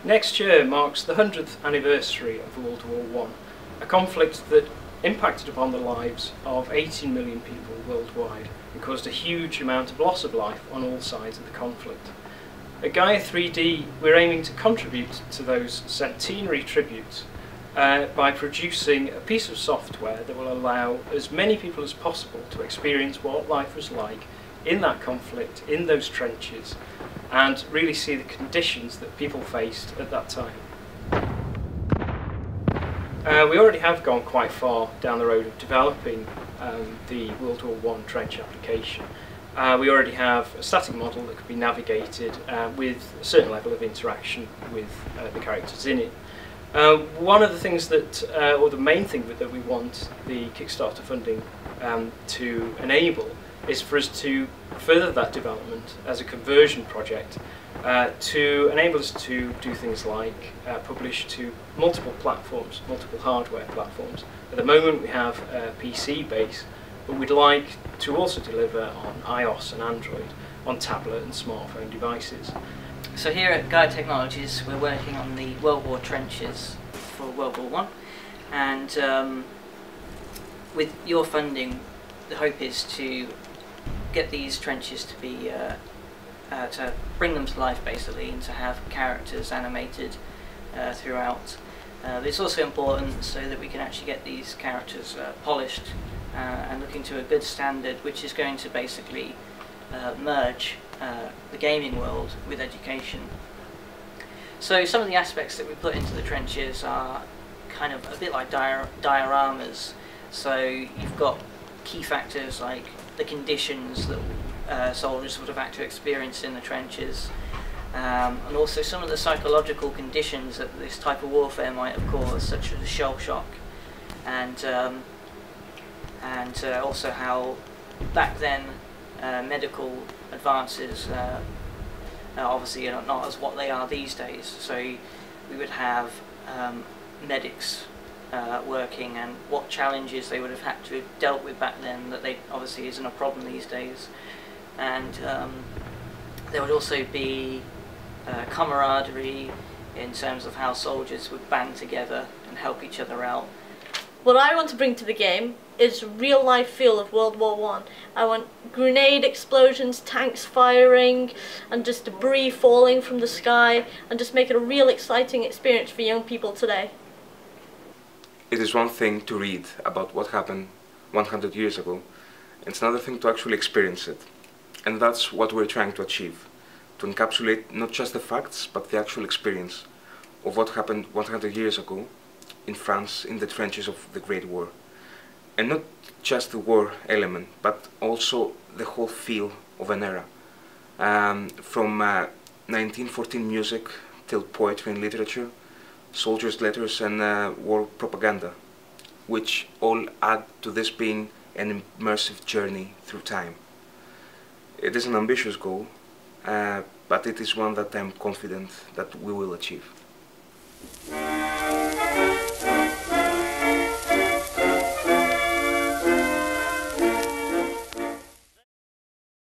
Next year marks the 100th anniversary of World War I, a conflict that impacted upon the lives of 18 million people worldwide and caused a huge amount of loss of life on all sides of the conflict. At Gaia 3D, we're aiming to contribute to those centenary tributes by producing a piece of software that will allow as many people as possible to experience what life was like in that conflict, in those trenches, and really see the conditions that people faced at that time. We already have gone quite far down the road of developing the World War I trench application. We already have a static model that could be navigated with a certain level of interaction with the characters in it. One of the things that, or the main thing that we want the Kickstarter funding to enable is for us to further that development as a conversion project to enable us to do things like publish to multiple platforms, multiple hardware platforms. At the moment we have a PC base, but we'd like to also deliver on iOS and Android, on tablet and smartphone devices. So here at Gaia Technologies we're working on the World War trenches for World War I, and with your funding the hope is to get these trenches to be to bring them to life basically, and to have characters animated throughout. It's also important so that we can actually get these characters polished and looking to a good standard, which is going to basically merge the gaming world with education. So some of the aspects that we put into the trenches are kind of a bit like dioramas. So you've got key factors like the conditions that soldiers would have had to experience in the trenches, and also some of the psychological conditions that this type of warfare might have caused, such as shell shock, and also how back then medical advances obviously are not as what they are these days. So we would have medics working, and what challenges they would have had to have dealt with back then that they obviously isn't a problem these days. And there would also be camaraderie in terms of how soldiers would band together and help each other out. What I want to bring to the game is real life feel of World War I. I want grenade explosions, tanks firing, and just debris falling from the sky, and just make it a real exciting experience for young people today. It is one thing to read about what happened 100 years ago, it's another thing to actually experience it. And that's what we're trying to achieve, to encapsulate not just the facts, but the actual experience of what happened 100 years ago in France, in the trenches of the Great War. And not just the war element, but also the whole feel of an era. From 1914 music till poetry and literature, soldiers' letters and war propaganda, which all add to this being an immersive journey through time. It is an ambitious goal, but it is one that I'm confident that we will achieve.